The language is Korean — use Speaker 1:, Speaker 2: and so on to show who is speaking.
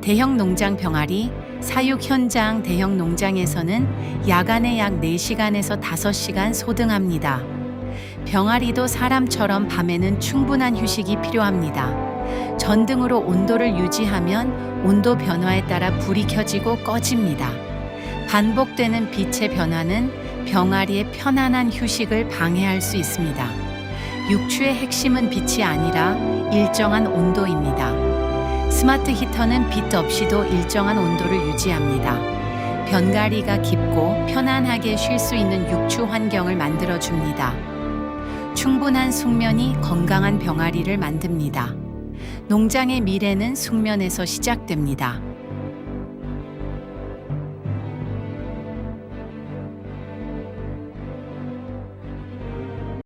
Speaker 1: 대형 농장 병아리, 사육 현장 대형 농장에서는 야간에 약 4시간에서 5시간 소등합니다. 병아리도 사람처럼 밤에는 충분한 휴식이 필요합니다. 전등으로 온도를 유지하면 온도 변화에 따라 불이 켜지고 꺼집니다. 반복되는 빛의 변화는 병아리의 편안한 휴식을 방해할 수 있습니다. 육추의 핵심은 빛이 아니라 일정한 온도입니다. 스마트 히터는 빛 없이도 일정한 온도를 유지합니다. 병아리가 깊고 편안하게 쉴 수 있는 육추 환경을 만들어줍니다. 충분한 숙면이 건강한 병아리를 만듭니다. 농장의 미래는 숙면에서 시작됩니다.